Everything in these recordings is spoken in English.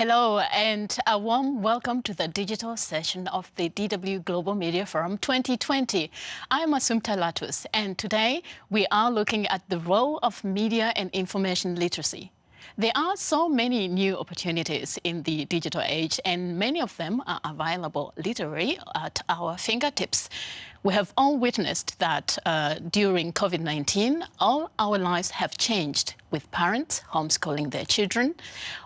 Hello and a warm welcome to the digital session of the DW Global Media Forum 2020. I'm Assumpta Latus, and today we are looking at the role of media and information literacy. There are so many new opportunities in the digital age, and many of them are available literally at our fingertips. We have all witnessed that during COVID-19, all our lives have changed, with parents homeschooling their children,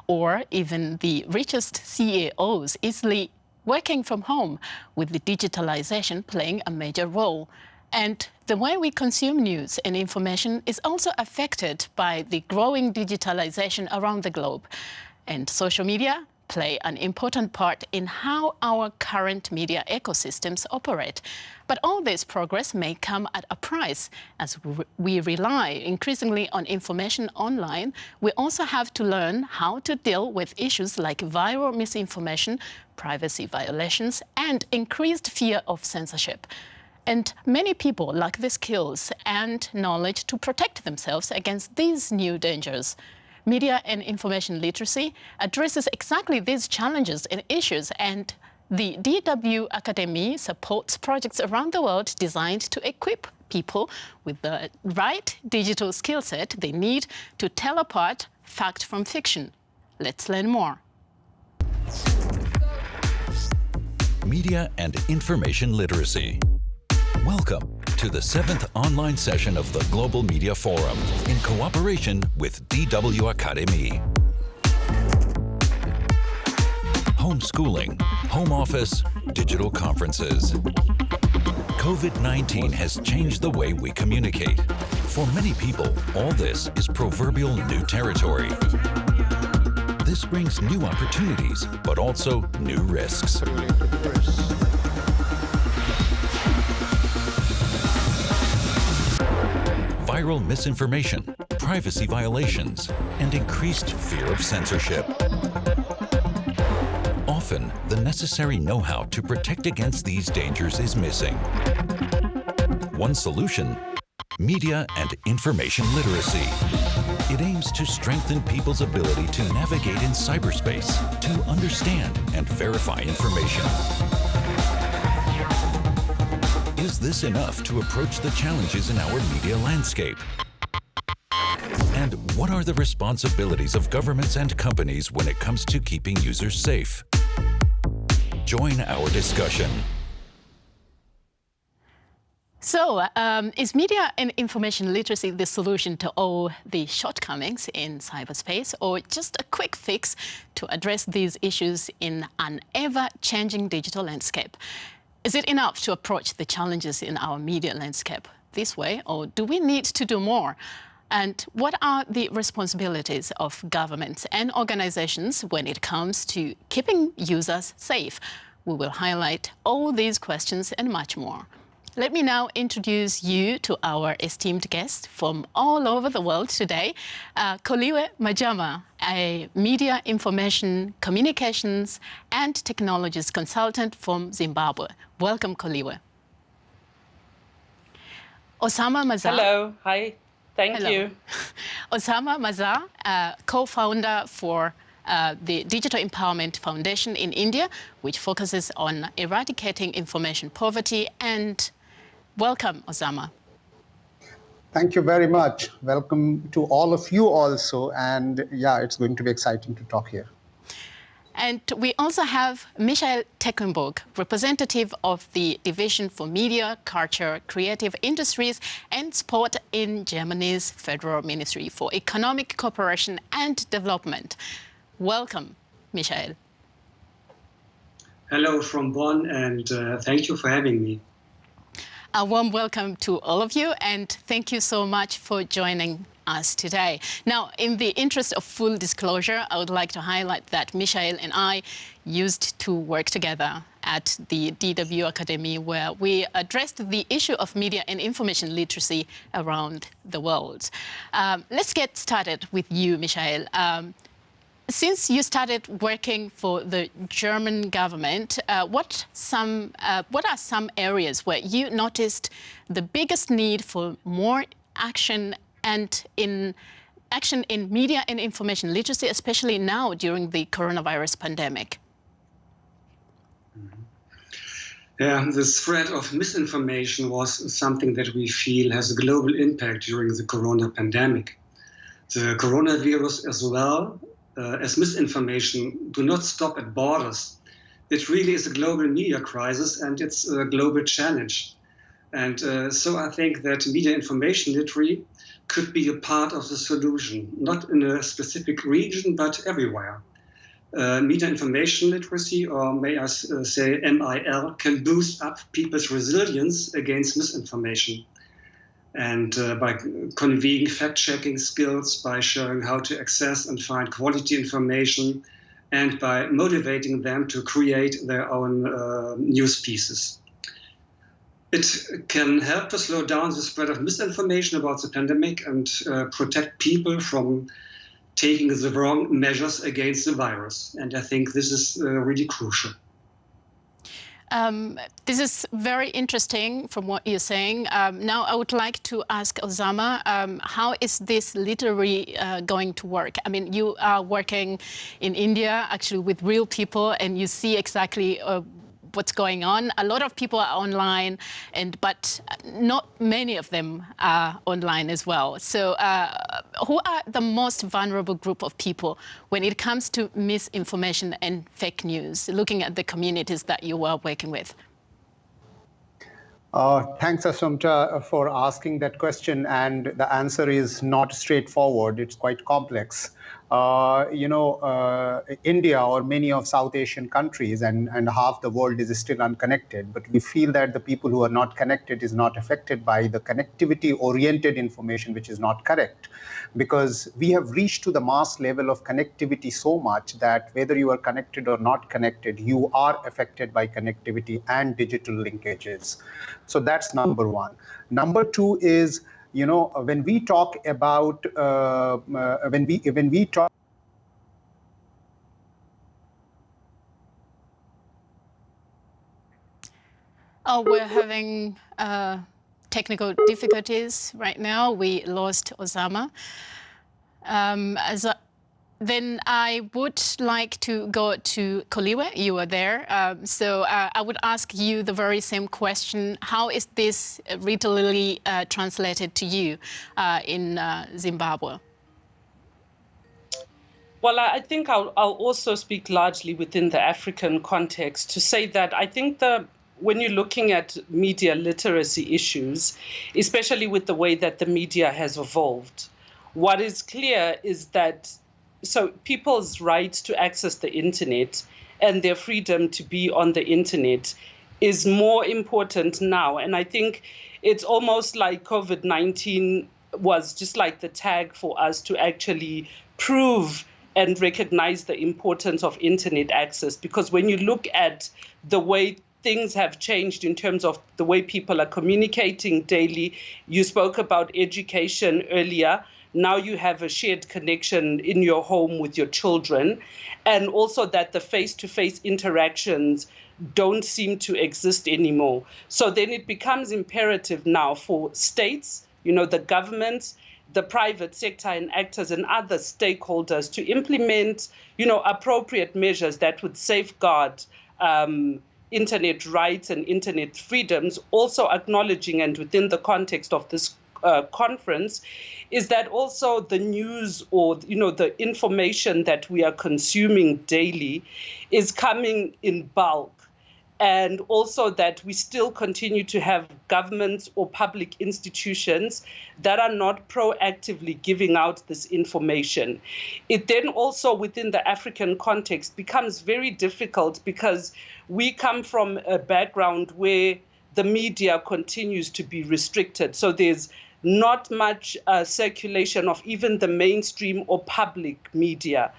or even the richest CEOs easily working from home, with the digitalization playing a major role. And the way we consume news and information is also affected by the growing digitalization around the globe. And social media play an important part in how our current media ecosystems operate. But all this progress may come at a price. As we rely increasingly on information online, we also have to learn how to deal with issues like viral misinformation, privacy violations, and increased fear of censorship. And many people lack the skills and knowledge to protect themselves against these new dangers. Media and information literacy addresses exactly these challenges and issues, and the DW Academy supports projects around the world designed to equip people with the right digital skill set they need to tell apart fact from fiction. Let's learn more. Media and information literacy. Welcome to the 7th online session of the Global Media Forum in cooperation with DW Academy. Homeschooling, home office, digital conferences. COVID-19 has changed the way we communicate. For many people, all this is proverbial new territory. This brings new opportunities, but also new risks. Viral misinformation, privacy violations, and increased fear of censorship. Often, the necessary know-how to protect against these dangers is missing. One solution: media and information literacy. It aims to strengthen people's ability to navigate in cyberspace, to understand and verify information. Is this enough to approach the challenges in our media landscape? And what are the responsibilities of governments and companies when it comes to keeping users safe? Join our discussion. So, is media and information literacy the solution to all the shortcomings in cyberspace, or just a quick fix to address these issues in an ever-changing digital landscape? Is it enough to approach the challenges in our media landscape this way, or do we need to do more? And what are the responsibilities of governments and organizations when it comes to keeping users safe? We will highlight all these questions and much more. Let me now introduce you to our esteemed guest from all over the world today, Koliwe Majama, a media information, communications and technologies consultant from Zimbabwe. Welcome, Koliwe. Osama Mazar. Hello, hi, thank you. Osama Mazar, co-founder for the Digital Empowerment Foundation in India, which focuses on eradicating information poverty. And welcome, Osama. Thank you very much. Welcome to all of you also. And yeah, it's going to be exciting to talk here. And we also have Michael Tecklenburg, representative of the Division for Media, Culture, Creative Industries and Sport in Germany's Federal Ministry for Economic Cooperation and Development. Welcome, Michael. Hello from Bonn, and thank you for having me. A warm welcome to all of you, and thank you so much for joining us today. Now, in the interest of full disclosure, I would like to highlight that Michael and I used to work together at the DW Academy, where we addressed the issue of media and information literacy around the world. Let's get started with you, Michael. Since you started working for the German government, what are some areas where you noticed the biggest need for more action and action in media and information literacy, especially now during the coronavirus pandemic? Yeah, the threat of misinformation was something that we feel has a global impact during the corona pandemic. The coronavirus, as well as misinformation, do not stop at borders. It really is a global media crisis, and it's a global challenge. And so I think that media information literacy could be a part of the solution, not in a specific region, but everywhere. Media information literacy, or may I say MIL, can boost up people's resilience against misinformation. And by conveying fact-checking skills, by showing how to access and find quality information, and by motivating them to create their own news pieces. It can help to slow down the spread of misinformation about the pandemic and protect people from taking the wrong measures against the virus. And I think this is really crucial. This is very interesting from what you're saying. Now I would like to ask Osama, how is this literally going to work? I mean, you are working in India actually with real people, and you see exactly what's going on. A lot of people are online, but not many of them are online as well. So who are the most vulnerable group of people when it comes to misinformation and fake news, looking at the communities that you are working with? Thanks, Asumta, for asking that question. And the answer is not straightforward. It's quite complex. India or many of South Asian countries and half the world is still unconnected. But we feel that the people who are not connected is not affected by the connectivity-oriented information, which is not correct. Because we have reached to the mass level of connectivity so much that whether you are connected or not connected, you are affected by connectivity and digital linkages. So that's number one. Number two is, when we talk about when we talk. Oh, we're having technical difficulties right now. We lost Osama. Then I would like to go to Koliwe. You are there. So I would ask you the very same question. How is this literally translated to you in Zimbabwe? Well, I think I'll also speak largely within the African context to say that I think when you're looking at media literacy issues, especially with the way that the media has evolved, what is clear is that people's right to access the internet and their freedom to be on the internet is more important now. And I think it's almost like COVID-19 was just like the tag for us to actually prove and recognize the importance of internet access. Because when you look at the way things have changed in terms of the way people are communicating daily, you spoke about education earlier. Now you have a shared connection in your home with your children, and also that the face-to-face interactions don't seem to exist anymore. So then it becomes imperative now for states, the governments, the private sector and actors and other stakeholders to implement, appropriate measures that would safeguard internet rights and internet freedoms, also acknowledging, and within the context of this conference, is that also the news or the information that we are consuming daily is coming in bulk, and also that we still continue to have governments or public institutions that are not proactively giving out this information. It then also within the African context becomes very difficult because we come from a background where the media continues to be restricted. So there's not much circulation of even the mainstream or public media.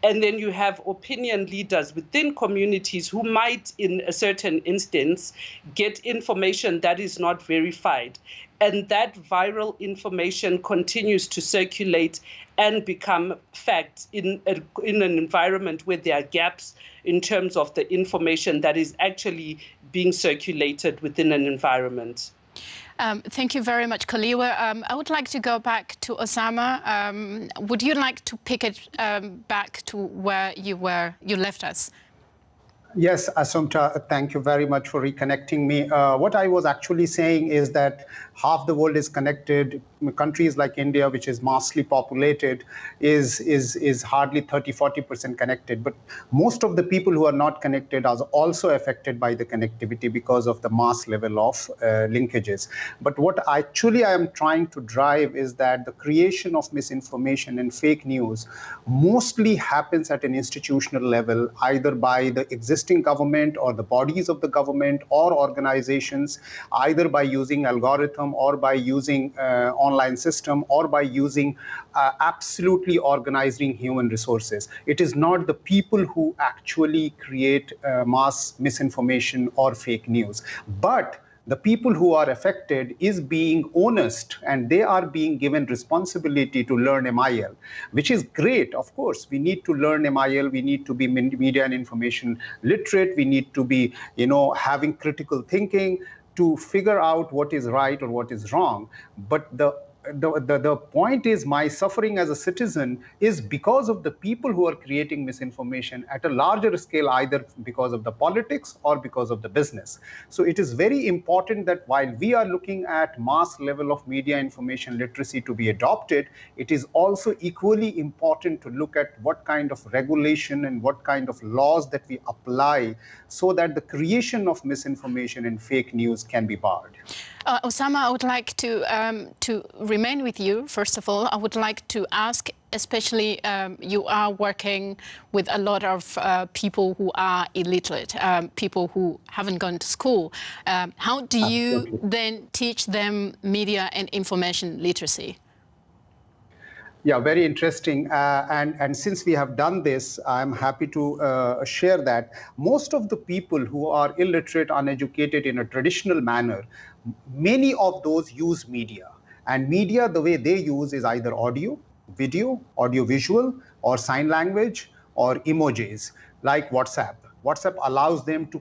And then you have opinion leaders within communities who might, in a certain instance, get information that is not verified. And that viral information continues to circulate and become fact in an environment where there are gaps in terms of the information that is actually being circulated within an environment. Thank you very much, Kaliwa. I would like to go back to Osama. Would you like to pick it back to where you left us? Yes, Assumpta, thank you very much for reconnecting me. What I was actually saying is that half the world is connected. Countries like India, which is massively populated, is hardly 30-40% connected. But most of the people who are not connected are also affected by the connectivity because of the mass level of linkages. But what actually I am trying to drive is that the creation of misinformation and fake news mostly happens at an institutional level, either by the existing government or the bodies of the government or organizations, either by using algorithm or by using online system or by using absolutely organizing human resources. It is not the people who actually create mass misinformation or fake news, but the people who are affected is being honest, and they are being given responsibility to learn MIL, which is great. Of course, we need to learn MIL. We need to be media and information literate. We need to be, having critical thinking to figure out what is right or what is wrong. But the point is, my suffering as a citizen is because of the people who are creating misinformation at a larger scale, either because of the politics or because of the business. So it is very important that while we are looking at mass level of media information literacy to be adopted, it is also equally important to look at what kind of regulation and what kind of laws that we apply so that the creation of misinformation and fake news can be barred. Osama, I would like to remain with you. First of all, I would like to ask, especially you are working with a lot of people who are illiterate, people who haven't gone to school. How do you then teach them media and information literacy? Yeah, very interesting. And since we have done this, I'm happy to share that most of the people who are illiterate, uneducated in a traditional manner, many of those use media. And media, the way they use is either audio, video, audio-visual, or sign language, or emojis, like WhatsApp. WhatsApp allows them to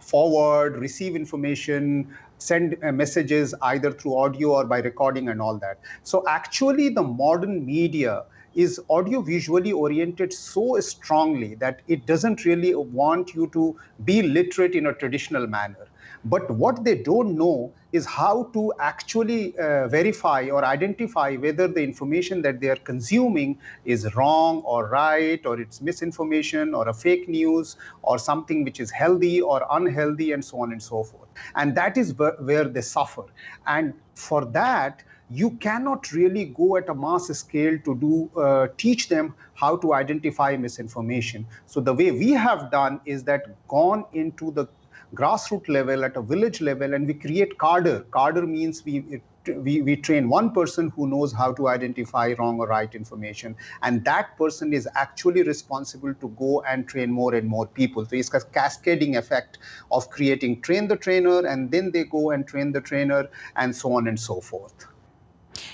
forward, receive information, send messages either through audio or by recording and all that. So actually the modern media is audio-visually oriented so strongly that it doesn't really want you to be literate in a traditional manner. But what they don't know is how to actually verify or identify whether the information that they are consuming is wrong or right, or it's misinformation or a fake news or something which is healthy or unhealthy, and so on and so forth. And that is where they suffer. And for that, you cannot really go at a mass scale to teach them how to identify misinformation. So the way we have done is that gone into the grassroots level, at a village level, and we create cadre. Cadre means we train one person who knows how to identify wrong or right information, and that person is actually responsible to go and train more and more people. So it's a cascading effect of creating train the trainer, and then they go and train the trainer, and so on and so forth.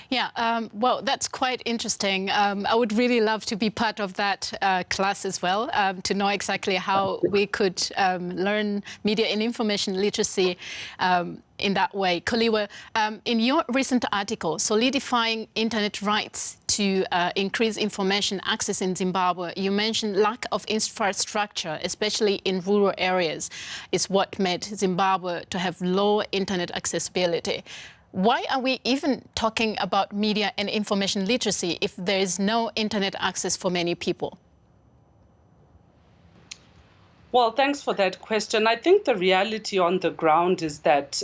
Yeah, well, that's quite interesting. I would really love to be part of that class as well, to know exactly how we could learn media and information literacy in that way. Kaliwa, in your recent article, Solidifying Internet Rights to Increase Information Access in Zimbabwe, you mentioned lack of infrastructure, especially in rural areas, is what made Zimbabwe to have low internet accessibility. Why are we even talking about media and information literacy if there is no internet access for many people? Well, thanks for that question. I think the reality on the ground is that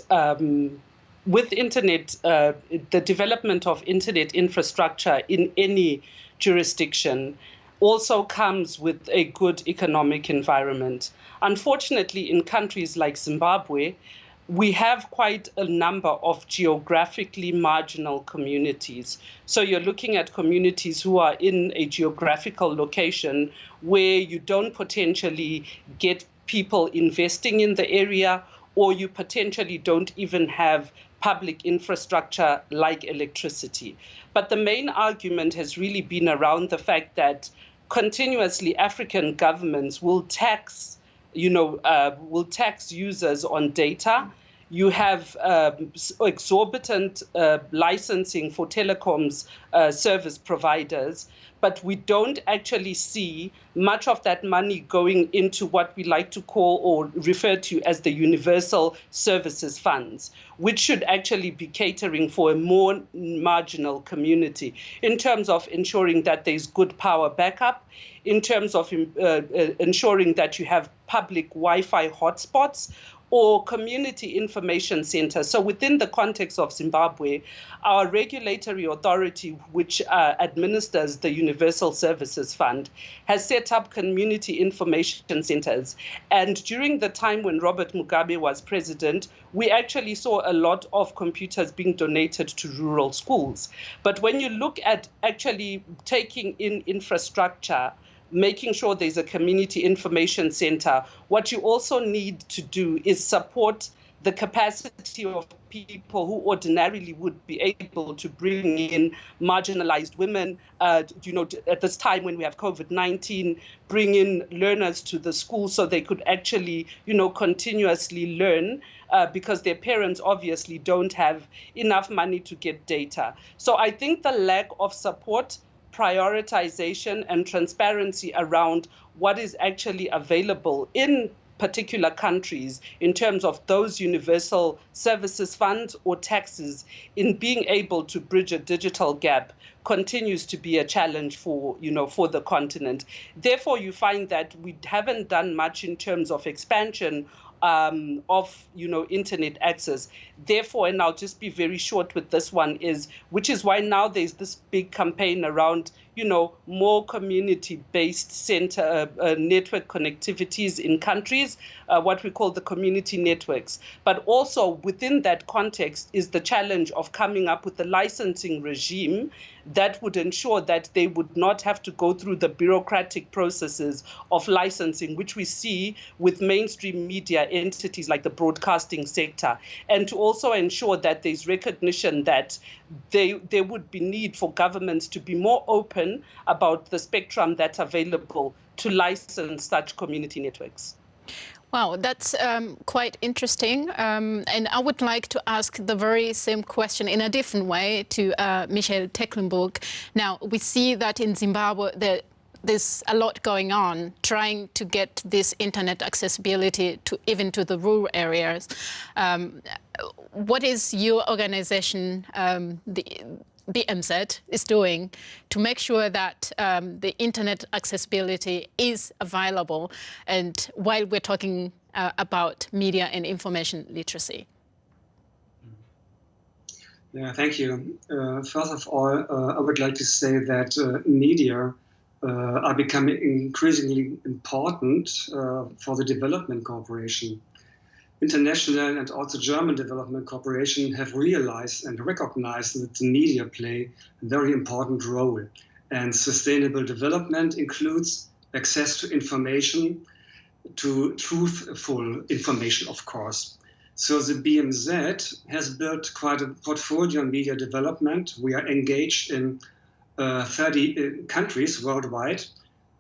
with internet, the development of internet infrastructure in any jurisdiction also comes with a good economic environment. Unfortunately, in countries like Zimbabwe, we have quite a number of geographically marginal communities. So you're looking at communities who are in a geographical location where you don't potentially get people investing in the area, or you potentially don't even have public infrastructure like electricity. But the main argument has really been around the fact that continuously African governments will tax users on data you have exorbitant licensing for telecoms service providers, but we don't actually see much of that money going into what we like to call or refer to as the universal services funds, which should actually be catering for a more marginal community in terms of ensuring that there's good power backup, in terms of ensuring that you have public Wi-Fi hotspots, or community information centers. So within the context of Zimbabwe, our regulatory authority, which administers the Universal Services Fund, has set up community information centers. And during the time when Robert Mugabe was president, we actually saw a lot of computers being donated to rural schools. But when you look at actually taking in infrastructure, making sure there's a community information center, what you also need to do is support the capacity of people who ordinarily would be able to bring in marginalized women, at this time when we have COVID-19, bring in learners to the school so they could actually, continuously learn because their parents obviously don't have enough money to get data. So I think the lack of support, prioritization and transparency around what is actually available in particular countries in terms of those universal services funds or taxes in being able to bridge a digital gap continues to be a challenge for the continent. Therefore, you find that we haven't done much in terms of expansion of internet access. Therefore, and I'll just be very short with this one, which is why now there's this big campaign around more community-based center network connectivities in countries, what we call the community networks. But also within that context is the challenge of coming up with a licensing regime that would ensure that they would not have to go through the bureaucratic processes of licensing, which we see with mainstream media entities like the broadcasting sector, and to also ensure that there's recognition that there would be need for governments to be more open about the spectrum that's available to license such community networks. Wow, that's quite interesting. And I would like to ask the very same question in a different way to Michelle Tecklenburg. Now, we see that in Zimbabwe, there's a lot going on, trying to get this internet accessibility to even to the rural areas. What is your organization, the BMZ, is doing to make sure that the internet accessibility is available, and while we're talking about media and information literacy? Yeah, thank you. First of all, I would like to say that media are becoming increasingly important for the development cooperation. International and also German development cooperation have realized and recognized that the media play a very important role. And sustainable development includes access to information, to truthful information, of course. So the BMZ has built quite a portfolio on media development. We are engaged in 30 countries worldwide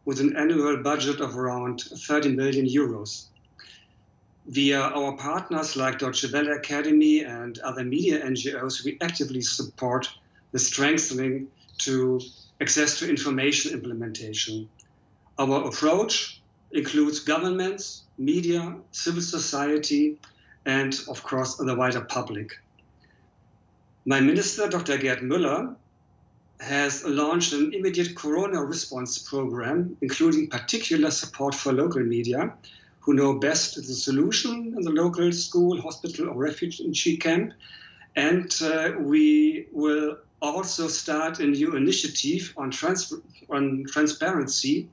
with an annual budget of around 30 million euros. Via our partners like Deutsche Welle Academy and other media NGOs, we actively support the strengthening to access to information implementation. Our approach includes governments, media, civil society, and of course, the wider public. My minister, Dr. Gerd Müller, has launched an immediate corona response program, including particular support for local media, who know best the solution in the local school, hospital, or refugee camp. And we will also start a new initiative on transparency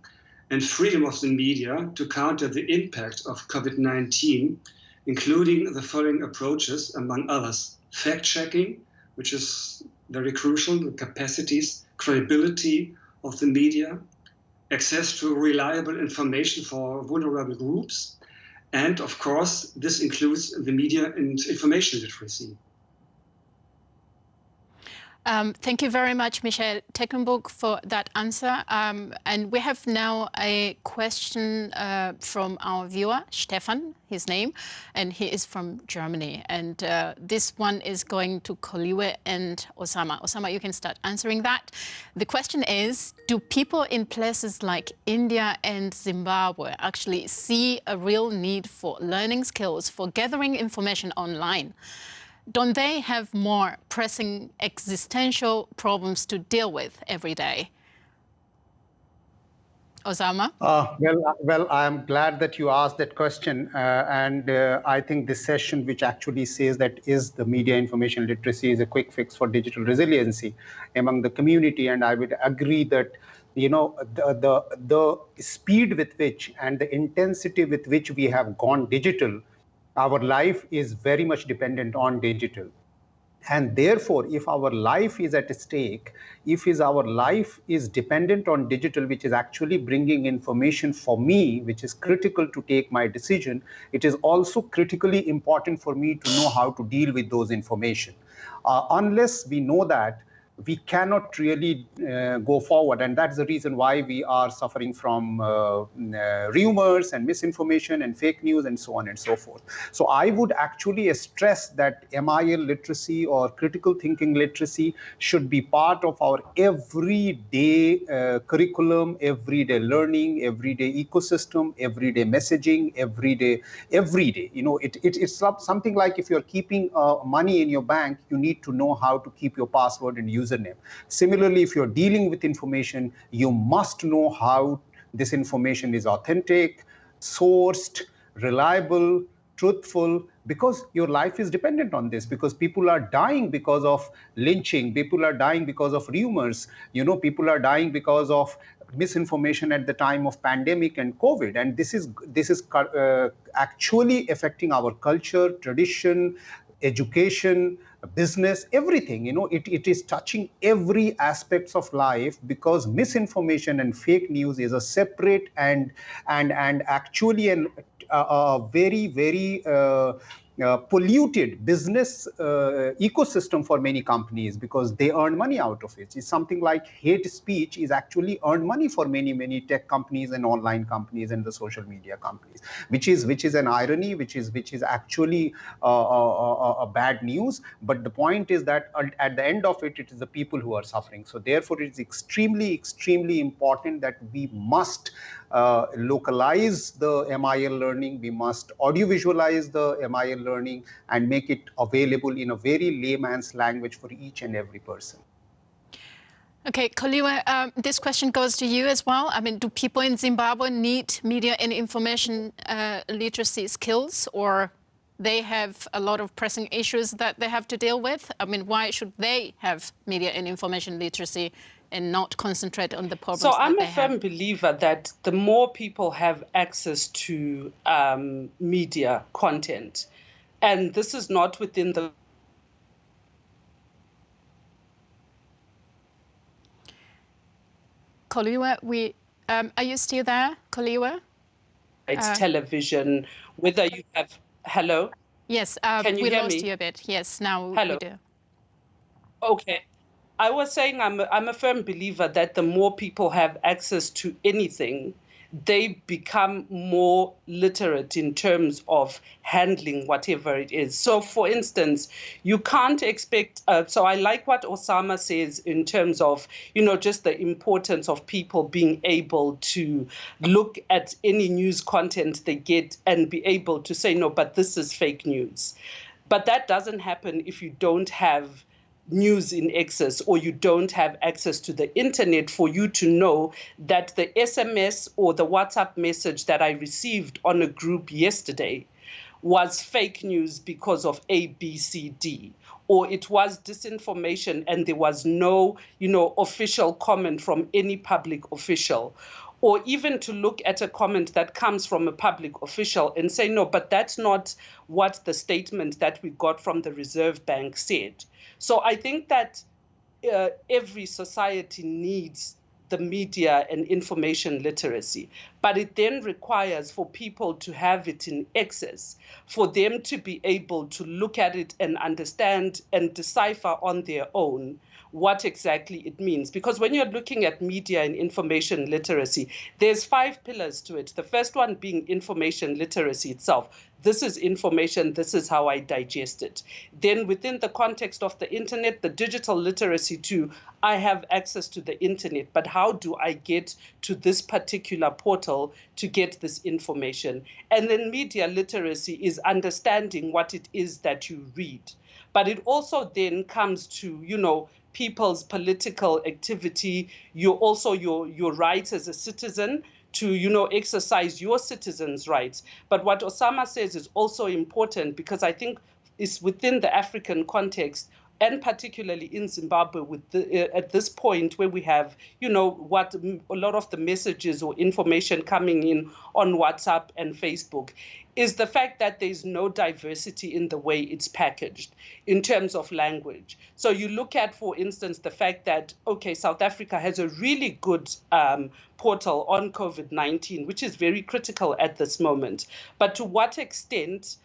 and freedom of the media to counter the impact of COVID-19, including the following approaches, among others: fact-checking, which is very crucial, the capacities, credibility of the media, access to reliable information for vulnerable groups, and of course, this includes the media and information literacy. Thank you very much, Michael Tecklenburg, for that answer. And we have now a question from our viewer, Stefan, his name, and he is from Germany. And this one is going to Koliwe and Osama. Osama, you can start answering that. The question is, do people in places like India and Zimbabwe actually see a real need for learning skills, for gathering information online? Don't they have more pressing existential problems to deal with every day? Osama? Well, I'm glad that you asked that question. I think this session, which actually says that is the media information literacy is a quick fix for digital resiliency among the community. And I would agree that, you know, the speed with which and the intensity with which we have gone digital, our life is very much dependent on digital. And therefore, if our life is at stake, if our life is dependent on digital, which is actually bringing information for me, which is critical to take my decision, it is also critically important for me to know how to deal with those information. Unless we know that, we cannot really go forward. And that's the reason why we are suffering from rumors and misinformation and fake news and so on and so forth. So I would actually stress that MIL literacy or critical thinking literacy should be part of our everyday curriculum, everyday learning, everyday ecosystem, everyday messaging, everyday. You know, it's something like if you're keeping money in your bank, you need to know how to keep your password and username. Similarly, if you're dealing with information, you must know how this information is authentic, sourced, reliable, truthful, because your life is dependent on this, because people are dying because of lynching, people are dying because of rumors, you know, people are dying because of misinformation at the time of pandemic and COVID. And this is actually affecting our culture, tradition, education, business, everything. You know, it is touching every aspects of life, because misinformation and fake news is a separate and actually a very polluted business ecosystem for many companies, because they earn money out of it. It's something like hate speech is actually earned money for many tech companies and online companies and the social media companies, which is an irony, which is actually a bad news. But the point is that at the end of it, it is the people who are suffering. So therefore, it is extremely important that we must localize the MIL learning. We must audiovisualize the MIL learning and make it available in a very layman's language for each and every person. Okay, Koliwe, this question goes to you as well. I mean, do people in Zimbabwe need media and information literacy skills, or they have a lot of pressing issues that they have to deal with? I mean, why should they have media and information literacy and not concentrate on the problems So I'm that a they firm have? believer that the more people have access to media content, and this is not within the Koliwe, are you still there, Koliwe? television, whether you have, hello? Yes, Can you we hear lost me? you a bit. Yes, now Hello. we do. Okay. I was saying I'm a firm believer that the more people have access to anything, they become more literate in terms of handling whatever it is. So, for instance, you can't expect, so I like what Osama says in terms of, you know, just the importance of people being able to look at any news content they get and be able to say, no, but this is fake news. But that doesn't happen if you don't have news in excess, or you don't have access to the internet for you to know that the SMS or the WhatsApp message that I received on a group yesterday was fake news because of A, B, C, D, or it was disinformation and there was no, you know, official comment from any public official. Or even to look at a comment that comes from a public official and say, no, but that's not what the statement that we got from the Reserve Bank said. So I think that every society needs the media and information literacy, but it then requires for people to have it in excess, for them to be able to look at it and understand and decipher on their own what exactly it means. Because when you're looking at media and information literacy, there's 5 pillars to it. The first one being information literacy itself. This is information, this is how I digest it. Then within the context of the internet, the digital literacy too, I have access to the internet, but how do I get to this particular portal to get this information? And then media literacy is understanding what it is that you read. But it also then comes to, people's political activity, your rights as a citizen to, exercise your citizens' rights. But what Osama says is also important, because I think it's within the African context, and particularly in Zimbabwe, at this point where we have, what a lot of the messages or information coming in on WhatsApp and Facebook, is the fact that there's no diversity in the way it's packaged in terms of language. So you look at, for instance, the fact that, okay, South Africa has a really good portal on COVID-19, which is very critical at this moment. But to what extent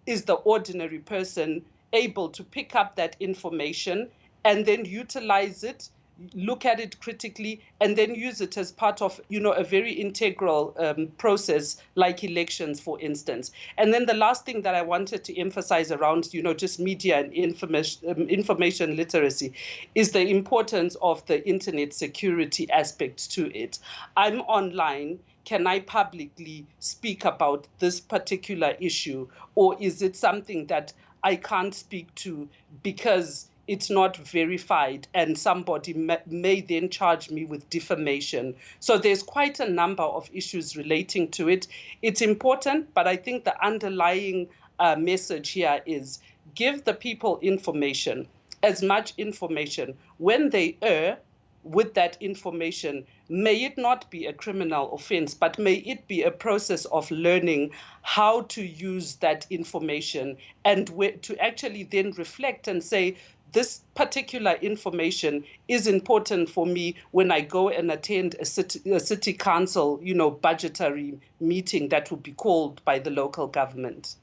is the ordinary person able to pick up that information and then utilize it, look at it critically, and then use it as part of, a very integral process like elections, for instance. And then the last thing that I wanted to emphasize around, just media and information literacy is the importance of the internet security aspect to it. I'm online. Can I publicly speak about this particular issue? Or is it something that I can't speak to because it's not verified and somebody may then charge me with defamation? So there's quite a number of issues relating to it. It's important, but I think the underlying message here is give the people information, as much information. When they err with that information, may it not be a criminal offense, but may it be a process of learning how to use that information and to actually then reflect and say, this particular information is important for me when I go and attend a city council, budgetary meeting that will be called by the local government.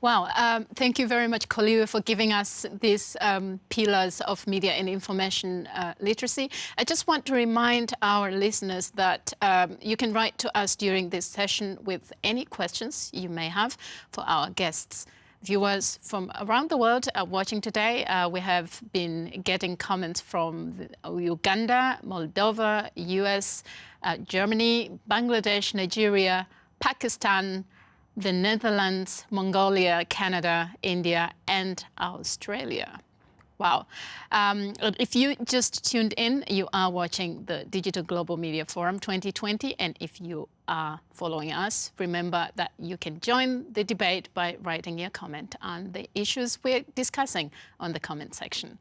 Wow, thank you very much, Koliwe, for giving us these pillars of media and information literacy. I just want to remind our listeners that you can write to us during this session with any questions you may have for our guests. Viewers from around the world are watching today. We have been getting comments from Uganda, Moldova, US, Germany, Bangladesh, Nigeria, Pakistan, the Netherlands, Mongolia, Canada, India, and Australia. Wow. If you just tuned in, you are watching the Digital Global Media Forum 2020. And if you are following us, remember that you can join the debate by writing your comment on the issues we're discussing on the comment section.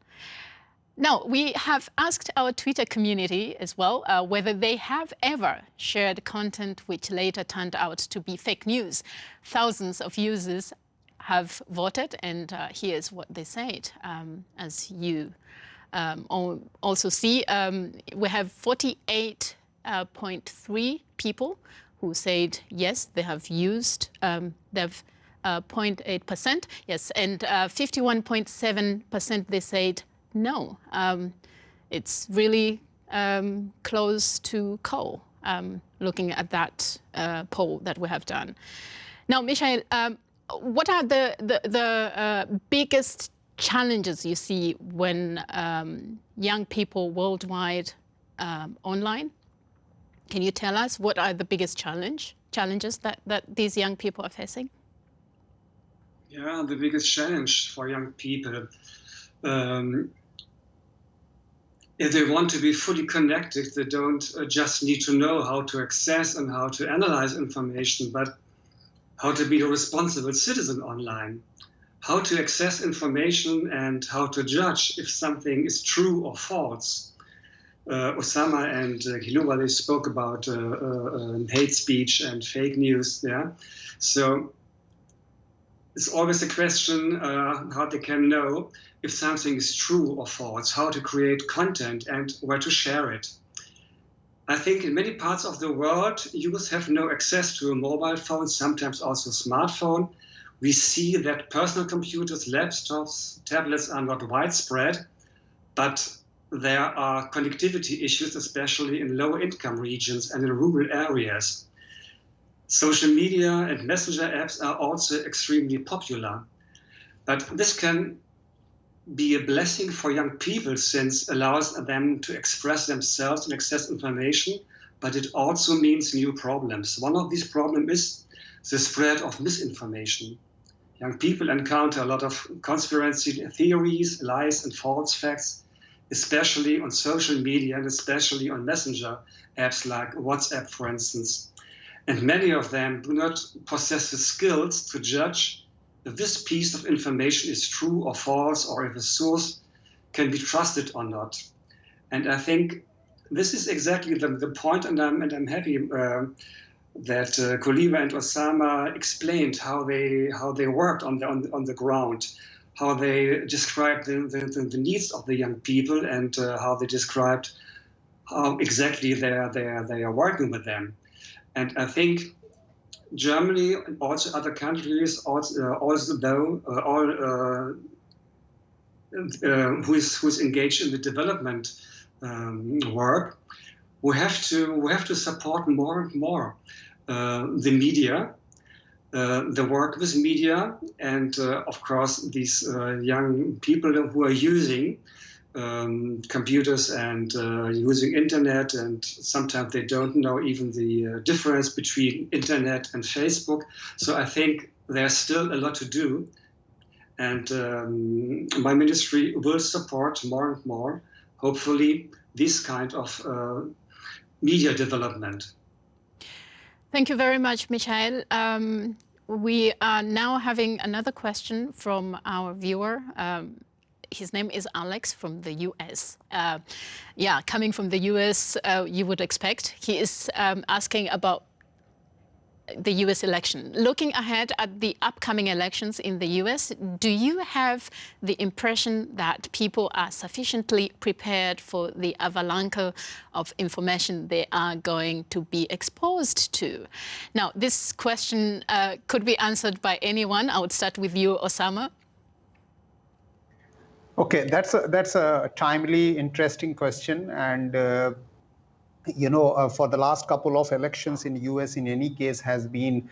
Now, we have asked our Twitter community as well whether they have ever shared content which later turned out to be fake news. Thousands of users have voted, and here's what they said. As you also see, we have 48.3 people who said yes, they have used, they've 0.8%, yes, and 51.7% they said no. It's really close to coal, looking at that poll that we have done. Now, Michael, what are the biggest challenges you see when young people worldwide online? Can you tell us what are the biggest challenges that these young people are facing? Yeah, the biggest challenge for young people, if they want to be fully connected, they don't just need to know how to access and how to analyze information, but how to be a responsible citizen online, how to access information and how to judge if something is true or false. Osama and Koliwe, they spoke about hate speech and fake news. Yeah, so it's always a question how they can know if something is true or false, how to create content and where to share it. I think in many parts of the world, users have no access to a mobile phone, sometimes also a smartphone. We see that personal computers, laptops, tablets are not widespread, but there are connectivity issues, especially in lower income regions and in rural areas. Social media and messenger apps are also extremely popular. But this can be a blessing for young people since it allows them to express themselves and access information, but it also means new problems. One of these problems is the spread of misinformation. Young people encounter a lot of conspiracy theories, lies, and false facts, especially on social media and especially on messenger apps like WhatsApp, for instance. And many of them do not possess the skills to judge if this piece of information is true or false, or if a source can be trusted or not. And I think this is exactly the point, and I'm happy that Koliva and Osama explained how they worked on the ground, how they described the needs of the young people, and how they described how exactly they are working with them. And I think Germany and also other countries, who's engaged in the development work, we have to support more and more the media, the work with media, and of course these young people who are using computers and using internet, and sometimes they don't know even the difference between internet and Facebook. So I think there's still a lot to do, and my ministry will support more and more, hopefully, this kind of media development. Thank you very much, Michael. We are now having another question from our viewer. His name is Alex from the US. Coming from the US, you would expect. He is asking about the US election. Looking ahead at the upcoming elections in the US, do you have the impression that people are sufficiently prepared for the avalanche of information they are going to be exposed to? Now, this question could be answered by anyone. I would start with you, Osama. Okay, that's a timely, interesting question, and for the last couple of elections in the US, in any case, has been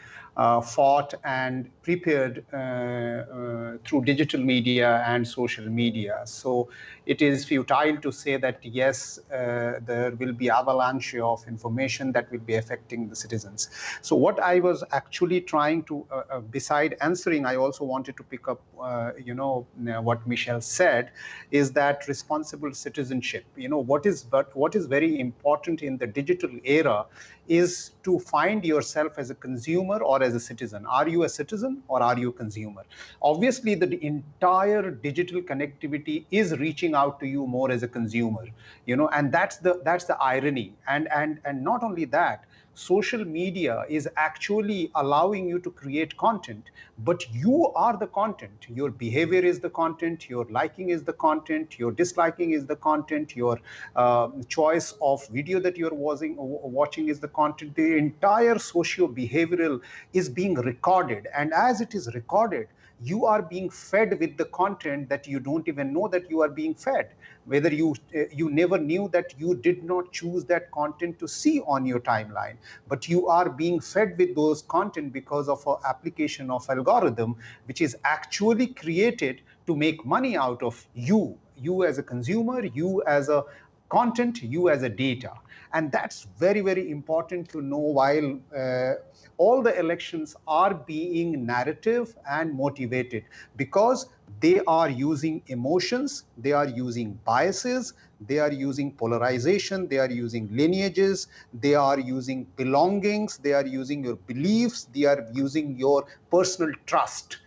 fought and prepared through digital media and social media. So it is futile to say that, yes, there will be avalanche of information that will be affecting the citizens. So what I was actually trying to, beside answering, I also wanted to pick up, what Michel said, is that responsible citizenship. What is very important in the digital era is to find yourself as a consumer or as a citizen. Are you a citizen or are you a consumer? Obviously, the entire digital connectivity is reaching out to you more as a consumer, and that's the irony. And not only that, social media is actually allowing you to create content, but you are the content. Your behavior is the content, your liking is the content, your disliking is the content, your choice of video that you're watching is the content. The entire socio-behavioral is being recorded, and as it is recorded, you are being fed with the content that you don't even know that you are being fed. Whether you never knew that you did not choose that content to see on your timeline, but you are being fed with those content because of an application of algorithm, which is actually created to make money out of you as a consumer, you as a content, you as a data. And that's very, very important to know while all the elections are being narrative and motivated, because they are using emotions, they are using biases, they are using polarization, they are using lineages, they are using belongings, they are using your beliefs, they are using your personal trust.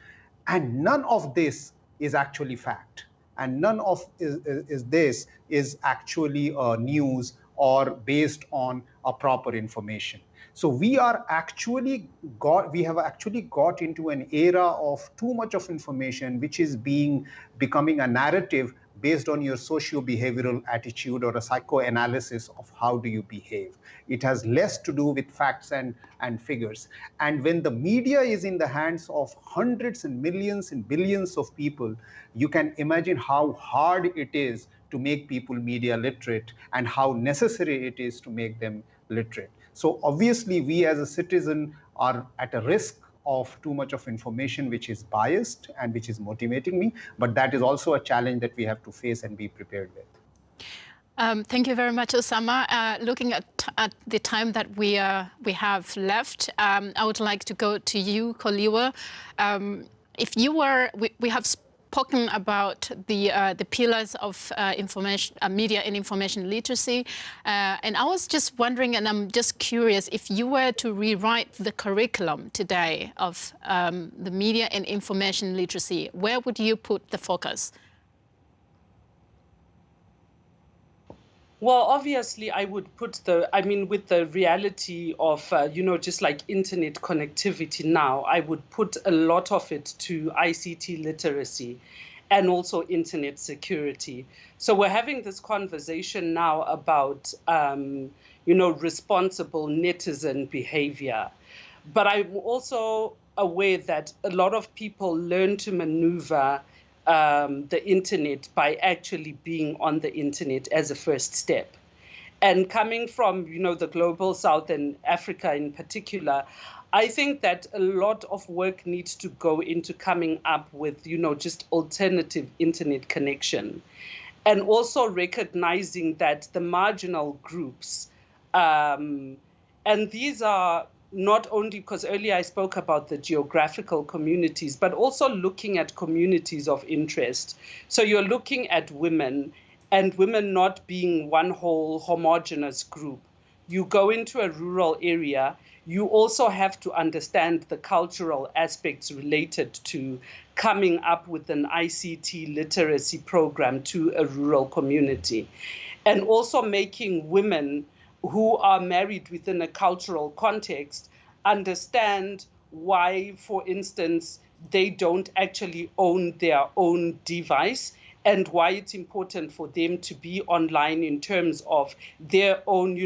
And none of this is actually fact. And none of this is actually news or based on a proper information. So we have actually got into an era of too much of information, which is becoming a narrative, based on your socio-behavioral attitude or a psychoanalysis of how do you behave. It has less to do with facts and figures. And when the media is in the hands of hundreds and millions and billions of people, you can imagine how hard it is to make people media literate and how necessary it is to make them literate. So obviously, we as a citizen are at a risk of too much of information which is biased and which is motivating me, but that is also a challenge that we have to face and be prepared with. Thank you very much, Osama. Looking at the time that we have left, I would like to go to you, Koliwa. If you were, we have spoken about the pillars of media and information literacy, and I was just wondering, and I'm just curious, if you were to rewrite the curriculum today of the media and information literacy, where would you put the focus? Well, obviously, I would put with the reality of, just like internet connectivity now, I would put a lot of it to ICT literacy and also internet security. So we're having this conversation now about, responsible netizen behavior. But I'm also aware that a lot of people learn to maneuver the internet by actually being on the internet as a first step. And coming from, the global South and Africa in particular, I think that a lot of work needs to go into coming up with, just alternative internet connection. And also recognizing that the marginal groups, and these are not only because earlier I spoke about the geographical communities, but also looking at communities of interest. So you're looking at women, and women not being one whole homogeneous group. You go into a rural area, you also have to understand the cultural aspects related to coming up with an ICT literacy program to a rural community. And also making women who are married within a cultural context understand why, for instance, they don't actually own their own device and why it's important for them to be online in terms of their own,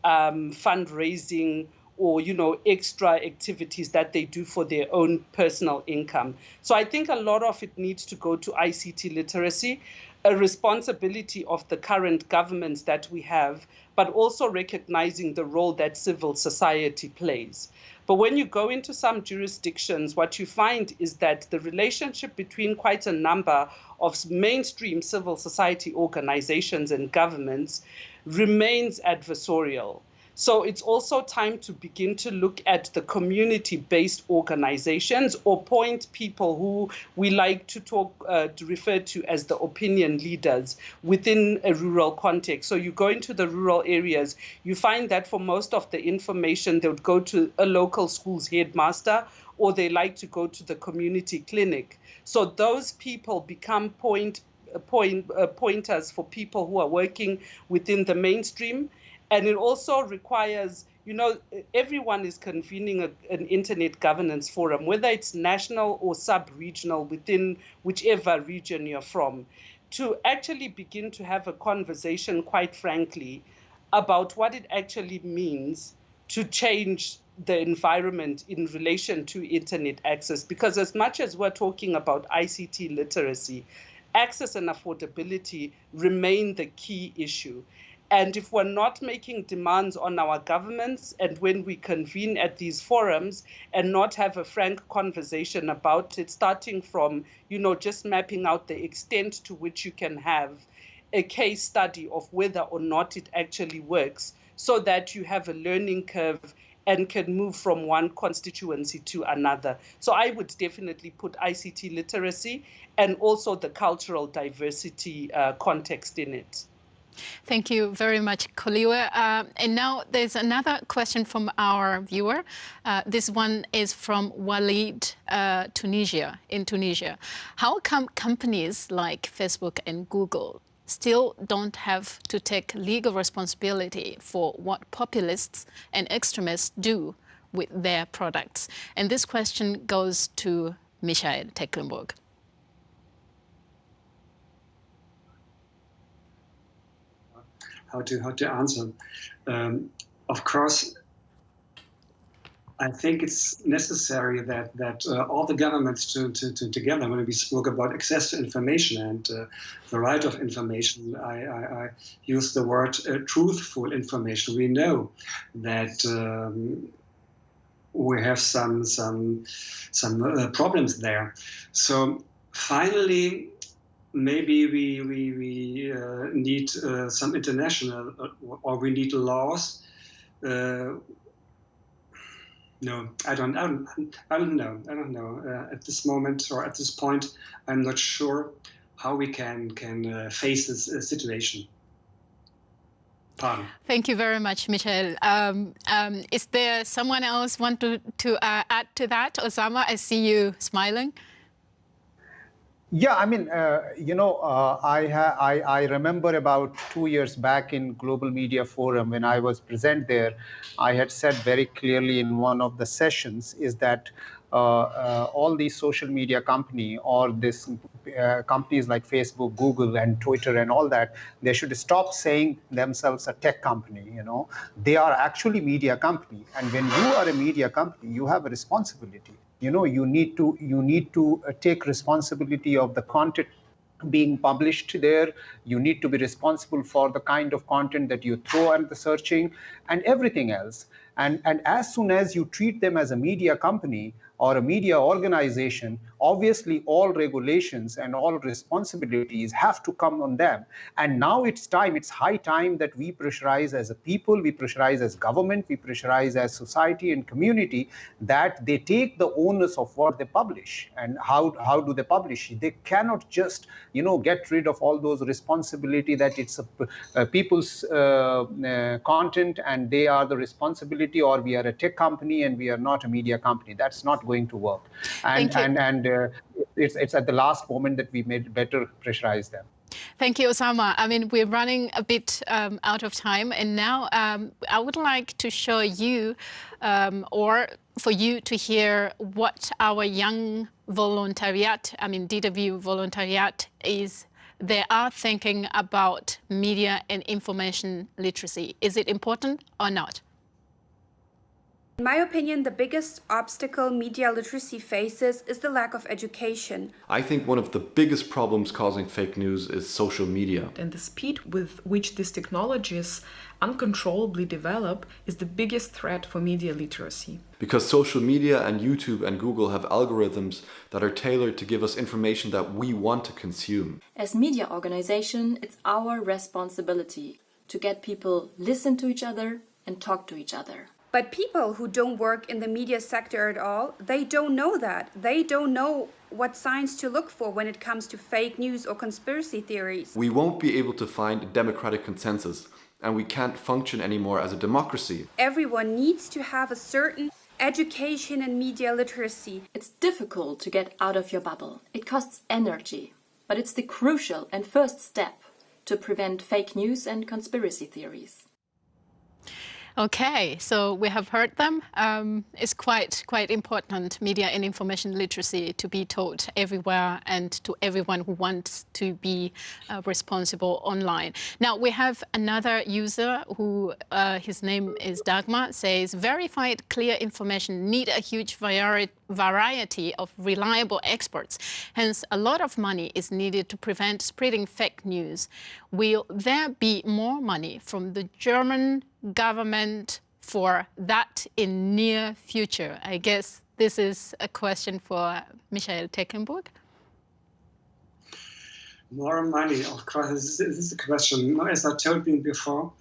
fundraising or, extra activities that they do for their own personal income. So I think a lot of it needs to go to ICT literacy, a responsibility of the current governments that we have, but also recognizing the role that civil society plays. But when you go into some jurisdictions, what you find is that the relationship between quite a number of mainstream civil society organizations and governments remains adversarial. So it's also time to begin to look at the community-based organizations or point people who we like to refer to as the opinion leaders within a rural context. So you go into the rural areas, you find that for most of the information, they would go to a local school's headmaster, or they like to go to the community clinic. So those people become pointers for people who are working within the mainstream. And it also requires, everyone is convening an internet governance forum, whether it's national or sub-regional within whichever region you're from, to actually begin to have a conversation, quite frankly, about what it actually means to change the environment in relation to internet access. Because as much as we're talking about ICT literacy, access and affordability remain the key issue. And if we're not making demands on our governments, and when we convene at these forums and not have a frank conversation about it, starting from, just mapping out the extent to which you can have a case study of whether or not it actually works, so that you have a learning curve and can move from one constituency to another. So I would definitely put ICT literacy and also the cultural diversity context in it. Thank you very much, Koliwa. And now there's another question from our viewer. This one is from Walid, in Tunisia. How come companies like Facebook and Google still don't have to take legal responsibility for what populists and extremists do with their products? And this question goes to Michael Tecklenburg. how to answer. Of course, I think it's necessary that all the governments together, when we spoke about access to information and the right of information, I use the word truthful information. We know that we have some problems there. So finally, maybe we need some international or we need laws. No, I don't know. At this moment or at this point, I'm not sure how we can face this situation. Pardon. Thank you very much, Michael. Is there someone else want to add to that? Osama, I see you smiling. Yeah, I mean, I remember about 2 years back in Global Media Forum, when I was present there, I had said very clearly in one of the sessions is that all these social media company or this companies like Facebook, Google, and Twitter and all that, they should stop saying themselves a tech company. They are actually media company, and when you are a media company, you have a responsibility. You need to take responsibility of the content being published there. You need to be responsible for the kind of content that you throw at the searching and everything else. And as soon as you treat them as a media company or a media organization, obviously all regulations and all responsibilities have to come on them. And now it's high time that we pressurize as a people, we pressurize as government, we pressurize as society and community, that they take the onus of what they publish. And how do they publish? They cannot just get rid of all those responsibility that it's people's content and they are the responsibility, or we are a tech company and we are not a media company. That's not going to work. And it's at the last moment that we made better pressurize them. Thank you, Osama. I mean, we're running a bit out of time, and now I would like to show you, or for you to hear what our young voluntariat, DW voluntariat they are thinking about media and information literacy. Is it important or not? In my opinion, the biggest obstacle media literacy faces is the lack of education. I think one of the biggest problems causing fake news is social media. And the speed with which these technologies uncontrollably develop is the biggest threat for media literacy. Because social media and YouTube and Google have algorithms that are tailored to give us information that we want to consume. As media organization, it's our responsibility to get people listen to each other and talk to each other. But people who don't work in the media sector at all, they don't know that. They don't know what signs to look for when it comes to fake news or conspiracy theories. We won't be able to find a democratic consensus, and we can't function anymore as a democracy. Everyone needs to have a certain education in media literacy. It's difficult to get out of your bubble. It costs energy, but it's the crucial and first step to prevent fake news and conspiracy theories. Okay, so we have heard them. It's quite important, media and information literacy, to be taught everywhere and to everyone who wants to be responsible online. Now, we have another user who, his name is Dagmar, says, verified, clear information need a huge variety of reliable experts. Hence, a lot of money is needed to prevent spreading fake news. Will there be more money from the German government for that in near future? I guess this is a question for Michael Tecklenburg. More money, of course, this is a question. As I told you before,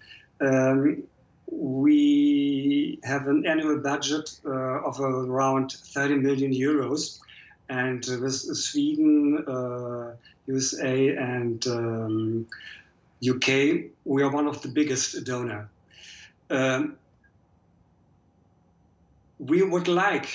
we have an annual budget of around 30 million euros. And with Sweden, USA, and UK, we are one of the biggest donors. We would like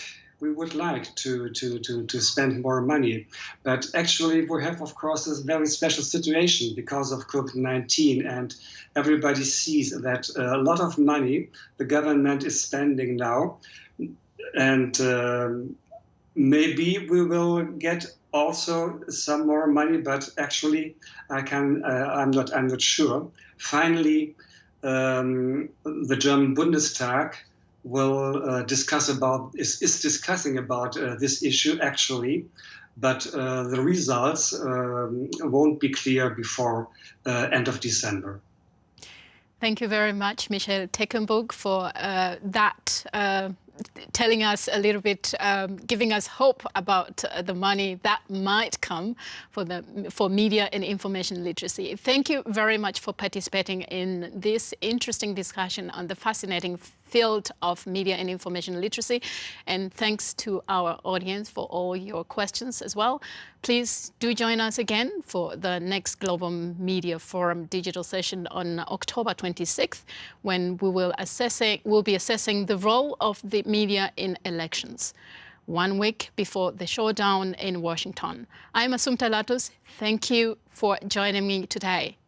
to spend more money, but actually we have, of course, this very special situation because of COVID-19, and everybody sees that a lot of money the government is spending now, and maybe we will get also some more money, but actually I'm not sure. Finally, the German Bundestag will is discussing about this issue actually, but the results won't be clear before end of December. Thank you very much, Michel Teckenburg, for that, telling us a little bit, giving us hope about the money that might come for media and information literacy. Thank you very much for participating in this interesting discussion on the fascinating field of media and information literacy. And thanks to our audience for all your questions as well. Please do join us again for the next Global Media Forum digital session on October 26th, when we'll be assessing the role of the media in elections, 1 week before the showdown in Washington. I'm Assumpta Lattus. Thank you for joining me today.